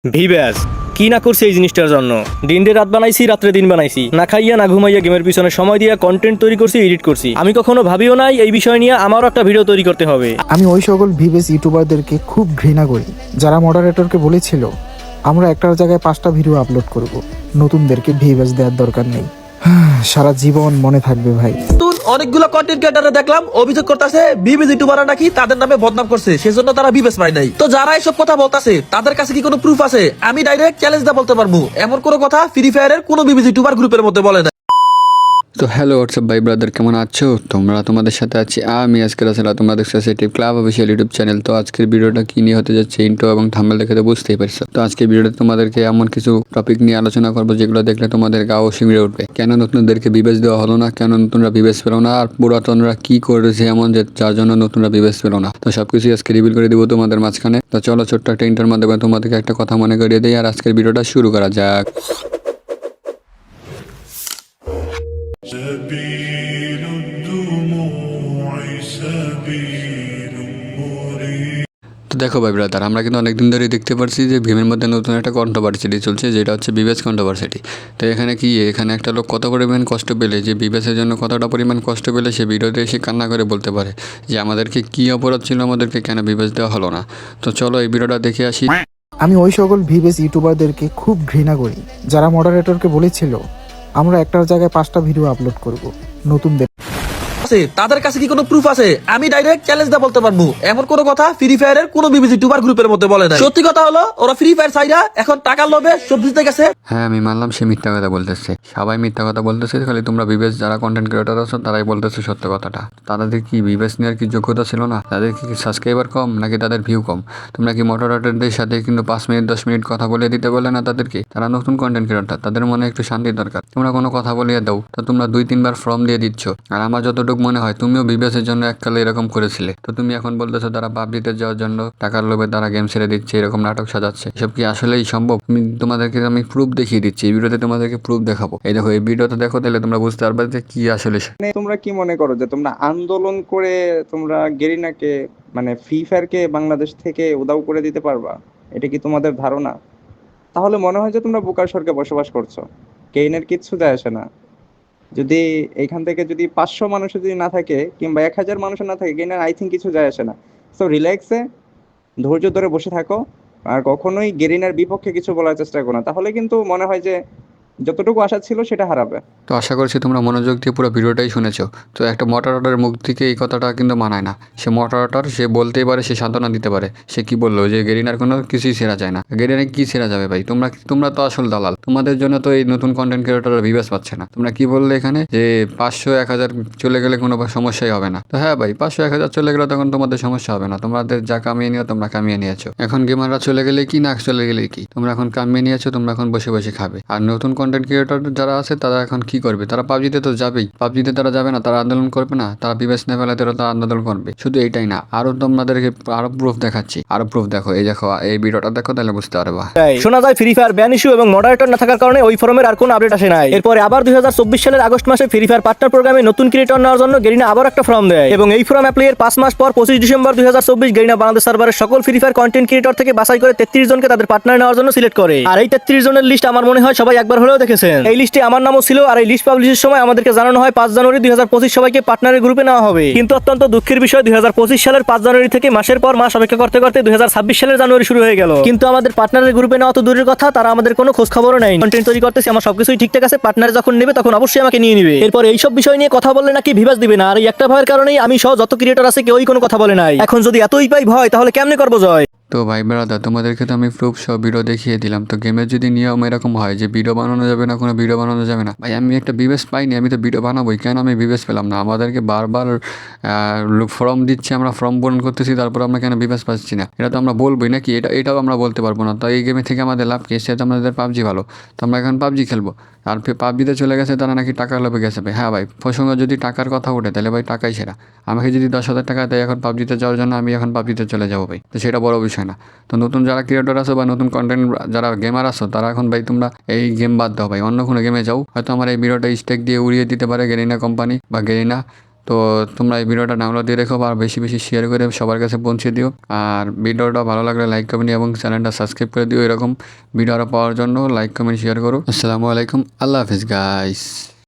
ভিভ্যাস কি না করছে এই জিনিসটার জন্য দিনে রাত বানাইছি রাত্রে দিন বানাইছি না খাইয়া না ঘুমাইয়া গেমের পিছনে সময় দিয়া কন্টেন্ট তৈরি করছি এডিট করছি আমি কখনো ভাবিও নাই এই বিষয় নিয়ে আমারও একটা ভিডিও তৈরি করতে হবে। আমি ওই সকল ভিভেস ইউটিউবারদেরকে খুব ঘৃণা করি যারা মডারেটরকে বলেছিল আমরা একটার জায়গায় 5টা ভিডিও আপলোড করব, নতুনদেরকে ভিভেস দেওয়ার দরকার নেই। সারা জীবন মনে থাকবে ভাই। অনেকগুলো কন্টেন্ট ক্রিয়েটরে দেখলাম অভিযোগ করতেছে বিবেস ইউটিউবাররা নাকি তাদের নামে বদনাম করছে, সেজন্য তারা বিবেস পায় নাই। তো যারা এইসব কথা বলতাছে তাদের কাছে কি কোনো প্রুফ আছে? আমি ডাইরেক্ট চ্যালেঞ্জ দা বলতে পারবো এমন কোনো কথা ফ্রি ফায়ারের কোনো বিবেস ইউটিউবার গ্রুপের মধ্যে বলে না। তো হ্যালো হোয়াটসঅ্যাপ ভাই ব্রাদার, কেমন আছো তোমরা? তোমাদের সাথে আছি আমি আজকে আসলে তোমরা দেখছো সেটিভ ক্লাব অফিসিয়াল ইউটিউব চ্যানেল। তো আজকের ভিডিওটা কি নিয়ে হতে যাচ্ছে ইন্ট্রো এবং থাম্বনেল দেখে তো বুঝতেই পারছো। তো আজকের ভিডিওতে তোমাদেরকে এমন কিছু টপিক নিয়ে আলোচনা করবো যেগুলো দেখলে তোমাদের গাও শিংড়ে উঠবে। কেন নতুনদেরকে বিবেচ দেওয়া হলো না, কেন নতুনরা বিবেচ পেলো না, আর পুরাতনরা কি করেছে এমন যে যার জন্য নতুনরা বিবেচ পেলো না। তো সবকিছু আজকে রিভিল করে দিব তোমাদের মাঝখানে। তো চলো ছোট্ট একটা ইন্টার মাধ্যমে তোমাদেরকে একটা কথা মনে করিয়ে দিই আর আজকের ভিডিওটা শুরু করা যাক। سبيل الدموع سبيل مريح। তো দেখো ভাই ব্রাদার, আমরা কিন্তু অনেকদিন ধরে দেখতে পাচ্ছি যে ভীমের মধ্যে নতুন একটা কন্ট্রোভার্সিটি চলছে, যেটা হচ্ছে বিবেচ কন্ট্রোভার্সিটি। তো এখানে কি, এখানে একটা লোক কত পরিমাণ কষ্ট পেলে, যে বিবেচের জন্য কতটা পরিমাণ কষ্ট পেলে সে ভিডিওতে এসে কান্না করে বলতে পারে যে আমাদেরকে কি অপরাধ ছিল, আমাদেরকে কেন বিবেচ দেওয়া হলো না। তো চলো এই ভিডিওটা দেখে আসি। আমি ওই সকল ভিভেস ইউটিউবারদেরকে খুব ঘৃণা করি যারা মডারেটরকে বলেছিল আমরা একটার জায়গায় 5টা ভিডিও আপলোড করব, নতুনদের তাদের কাছে কি কোনো প্রুফ আছে? আমি ডাইরেক্ট চ্যালেঞ্জ দা বলতে পারবো এমন কোনো কথা ফ্রি ফায়ারের কোনো বিবেস ইউটিউবার গ্রুপের মধ্যে বলে না। সত্যি কথা হলো ওরা ফ্রি ফায়ার চাইরা এখন টাকার লোভে সবজি দিতে গেছে। হ্যাঁ আমি মানলাম সে মিথ্যা কথা বলতেছে, সবাই মিথ্যা কথা বলতেছে, খালি তোমরা বিবেচ যারা কন্টেন্ট ক্রিয়েটর আছো তারাই বলতেছে সত্য কথাটা। তাদের কি বিবেচ নেওয়ার কি যোগ্যতা ছিল না? তাদের কি সাবস্ক্রাইবার কম নাকি তাদের ভিউ কম? তোমরা কি মডারেটরদের সাথে কিন্তু 5 মিনিট 10 মিনিট কথা বলে দিতে বলে না তাদেরকে? তারা নতুন কন্টেন্ট ক্রিয়েটর, তাদের মনে একটু শান্তির দরকার। তোমরা কোনো কথা বলিয়ে দাও, তো তোমরা 2-3 বার ফর্ম দিয়ে দিচ্ছ। আর আমার যতটুকু মনে হয় তুমিও বিবেচের জন্য এককালে এরকম করেছিলে। তো তুমি এখন বলতেছো তারা পাবজিতে যাওয়ার জন্য টাকার লোভে তারা গেম ছেড়ে দিচ্ছে, এরকম নাটক সাজাচ্ছে। এসব কি আসলেই সম্ভব? তোমাদেরকে আমি প্রুফ দেখিয়ে দিচ্ছি, এই ভিডিওতে তোমাদেরকে প্রুফ দেখাবো। এই দেখো, এই ভিডিওটা দেখো, তাহলে তোমরা বুঝতে পারবে যে কি আসলে। মানে তোমরা কি মনে করো যে তোমরা আন্দোলন করে তোমরা গেরিনাকে মানে ফ্রি ফায়ারকে বাংলাদেশ থেকে উধাও করে দিতে পারবা? এটা কি তোমাদের ধারণা? তাহলে মনে হয় যে তোমরা বোকার স্বর্গে বসবাস করছো। গেইনের কিচ্ছু যায় আসে না। যদি এইখান থেকে যদি 500 মানুষের যদি না থাকে কিংবা 1000 মানুষের না থাকে, গেইনের আই থিঙ্ক কিছু যায় আসে না। সো রিল্যাক্সে ধৈর্য ধরে বসে থাকো, আর কখনোই গেরিনার বিপক্ষে কিছু বলার চেষ্টা করো না, তাহলে কিন্তু মনে হয় যে যতটুকু আশা ছিল সেটা হারাবে। তো আশা করছি তোমরা মনোযোগ দিয়ে পুরো ভিডিওটাই শুনেছো। তো একটা মডারেটরের মুখ থেকে এই কথাটা কিন্তু মানায় না। সে মডারেটর, সে বলতেই পারে, সে সান্ত্বনা দিতে পারে। সে কি বললো যে গেরিনার কোনো কিছুই সেরা যায় না। গেরিনার কি সেরা যাবে ভাই? তোমরা তো আসল দালাল। তোমাদের জন্য তো এই নতুন কন্টেন্ট ক্রিয়েটররা ভিউয়ার্স পাচ্ছে না। তোমরা কি বললে এখানে যে 500-1000 চলে গেলে কোনো সমস্যাই হবে না। তো হ্যাঁ ভাই, 500-1000 চলে গেলে তখন তোমাদের সমস্যা হবে না। তোমাদের যা কামিয়ে নিও তোমরা কামিয়ে নিয়েছো। এখন গেমাররা চলে গেলে কি, না চলে গেলে কি, তোমরা এখন কামিয়ে নিয়েছো, তোমরা এখন বসে বসে খাবে। আর নতুন কন্টেন্ট ক্রিয়েটর যারা আছে তারা এখন কি করবে? তারা পাবজিতে তো যাবেই। পাবজিতে তারা যাবে না, তারা আন্দোলন করবে না? তারা বিবেচ না ফেলে তারা আন্দোলন করবে। শুধু এইটাই না, আরো তোমাদেরকে আরো প্রুফ দেখাচ্ছি। আরো প্রুফ দেখো, এই দেখো, এই ভিডিওটা দেখো, তাহলে বুঝতে পারবা। শোনা যায় ফ্রি ফায়ার ব্যান ইস্যু এবং মডারেটর না থাকার কারণে ওই ফোরামের আর কোনো আপডেট আসে নাই। এরপরে আবার 2024 সালের আগস্ট মাসে ফ্রি ফায়ার পার্টনার প্রোগ্রামে নতুন ক্রিয়েটর নেওয়ার জন্য গেরিনা আবার একটা ফর্ম দেয় এবং এই ফর্ম অ্যাপ্লাইয়ের 5 মাস পর 25 ডিসেম্বর 2024 গেরিনা বাংলাদেশ সার্ভারের সকল ফ্রি ফায়ার কন্টেন্ট ক্রিয়েটর থেকে বাছাই করে 33 জনকে তাদের পার্টনার নেওয়ার জন্য সিলেক্ট করে। আর এই 33 জনের লিস্ট আমার মনে হয় সবাই একবার হলেও দেখেছেন। এই লিস্টে আমার নামও ছিল। আর এই লিস্ট পাবলিশের সময় আমাদেরকে জানানো হয় 5 জানুয়ারি 2025 সবাইকে পার্টনারের গ্রুপে নেওয়া হবে। কিন্তু অত্যন্ত দুঃখের বিষয় 2025 সালের 5 জানুয়ারি থেকে মাসের পর মাস অপেক্ষা করতে করতে 2026 সালের জানুয়ারি শুরু হয়ে গেল। কিন্তু আমাদের পার্টনারের গ্রুপে নেওয়া তো দূরের কথা, তারা আমাদের কোনো খোঁজ খবরও নেই। কন্টেন্ট তৈরি করতেছি, আমার সবকিছুই ঠিকঠাক আছে, পার্টনার যখন নেবে তখন অবশ্যই আমাকে নিয়ে নিবে। এরপর এইসব বিষয় নিয়ে কথা বললে নাকি ভিভাস দিবে না। আর এই একটা ভয়ের কারণেই আমি সহ যত ক্রিয়েটর আছে কেউই কোনো কথা বলে নাই। এখন যদি এতই পাই ভয়, তাহলে কেমনে করবো জয়? তো ভাই ব্রাদার, তোমাদেরকে তো আমি প্রুফ সব ভিডিও দেখিয়ে দিলাম। তো গেমের যদি নিয়ম এরকম হয় যে ভিডিও বানানো যাবে না, কোনো ভিডিও বানানো যাবে না, ভাই আমি একটা বিবেস পাইনি, আমি তো ভিডিও বানাবোই। কেন আমি বিবেস পেলাম না? আমাদেরকে বারবার ফর্ম দিচ্ছে, আমরা ফর্ম পূরণ করতেছি, তারপর আমরা কেন বিবেস পাচ্ছি না? এটা তো আমরা বলবোই নাকি? এটাও আমরা বলতে পারবো না। তো এই গেমে থেকে আমাদের লাভ কি? সে তো আমাদের পাবজি ভালো, তো আমরা এখন পাবজি খেলবো। আর পাবজিতে চলে গেছে তারা নাকি টাকা লোভে গেছে। ভাই হ্যাঁ ভাই, প্রসঙ্গ যদি টাকার কথা ওঠে তাহলে ভাই টাকাই সেরা। আমাকে যদি 10,000 টাকা দেয় এখন পাবজিতে যাওয়ার জন্য, আমি এখন পাবজিতে চলে যাবো ভাই। তো সেটা বড় বিষয় না। তো নতুন যারা ক্রিয়েটর আছো বা নতুন কন্টেন্ট যারা গেমার আছো, তারা এখন ভাই তোমরা এই গেম বাদ দাও ভাই, অন্য কোনো গেমে যাও। হয়তো আমার এই ভিডিওটা স্টেক দিয়ে উড়িয়ে দিতে পারে গেরিনা কোম্পানি বা গেরিনা। তো তোমরা এই ভিডিওটা ডাউনলোড দিয়ে রেখো আর বেশি বেশি শেয়ার করে সবার কাছে পৌঁছে দিও। আর ভিডিওটা ভালো লাগলে লাইক কমেন্ট এবং চ্যানেলটা সাবস্ক্রাইব করে দিও। এরকম ভিডিও আরও পাওয়ার জন্য লাইক কমেন্ট শেয়ার করো। আসসালামু আলাইকুম, আল্লাহ হাফিজ গাইস।